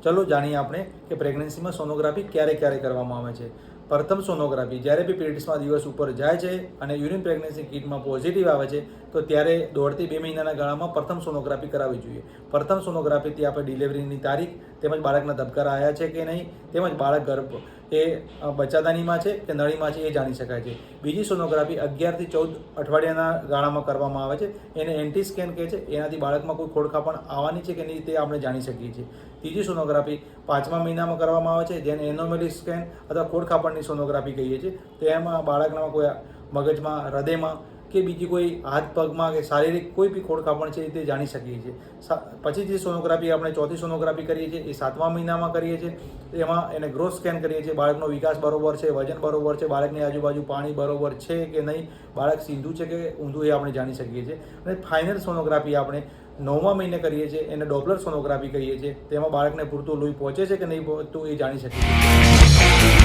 ચલો જાણીએ આપણે કે પ્રેગ્નન્સીમાં સોનોગ્રાફી ક્યારે ક્યારે કરવામાં આવે છે. પ્રથમ સોનોગ્રાફી જ્યારે બી પીરિયડ્સમાં દિવસ ઉપર જાય છે અને યુરિન પ્રેગ્નન્સી કિટમાં પોઝિટિવ આવે છે તો ત્યારે 1.5 થી 2 મહિનાના ગાળામાં પ્રથમ સોનોગ્રાફી કરાવવી જોઈએ. પ્રથમ સોનોગ્રાફીથી આપણે ડિલિવરીની તારીખ તેમજ બાળકના ધબકારા આવ્યા છે કે નહીં, તેમજ બાળક ગર્ભ એ બચ્ચાદાનીમાં છે કે નળીમાં છે એ જાણી શકાય છે. બીજી સોનોગ્રાફી 11 થી 14 અઠવાડિયાના ગાળામાં કરવામાં આવે છે. એને એન્ટી સ્કેન કહે છે. એનાથી બાળકમાં કોઈ ખોડખાપણ આવવાની છે કે નહીં તે આપણે જાણી શકીએ છીએ. ત્રીજી સોનોગ્રાફી 5મા મહિનામાં કરવામાં આવે છે, જેને એનોમેલી સ્કેન અથવા ખોડખાપણની સોનોગ્રાફી કહીએ છીએ. તેમાં બાળકના કોઈ મગજમાં, હૃદયમાં કે બીજી કોઈ હાથ પગમાં કે શારીરિક કોઈ બી ખોડખાપણ છે તે જાણી શકીએ છીએ. પછી જે સોનોગ્રાફી આપણે ચોથી સોનોગ્રાફી કરીએ છીએ એ 7મા મહિનામાં કરીએ છીએ. એમાં એને ગ્રોથ સ્કેન કરીએ છીએ. બાળકનો વિકાસ બરોબર છે, વજન બરોબર છે, બાળકની આજુબાજુ પાણી બરોબર છે કે નહીં, બાળક સીધું છે કે ઊંધું એ આપણે જાણી શકીએ છીએ. અને ફાઇનલ સોનોગ્રાફી આપણે 9મા મહિને કરીએ છીએ. એને ડોપલર સોનોગ્રાફી કહીએ છીએ. તેમાં બાળકને પૂરતું લોહી પહોંચે છે કે નહીં પહોંચતું એ જાણી શકીએ છીએ.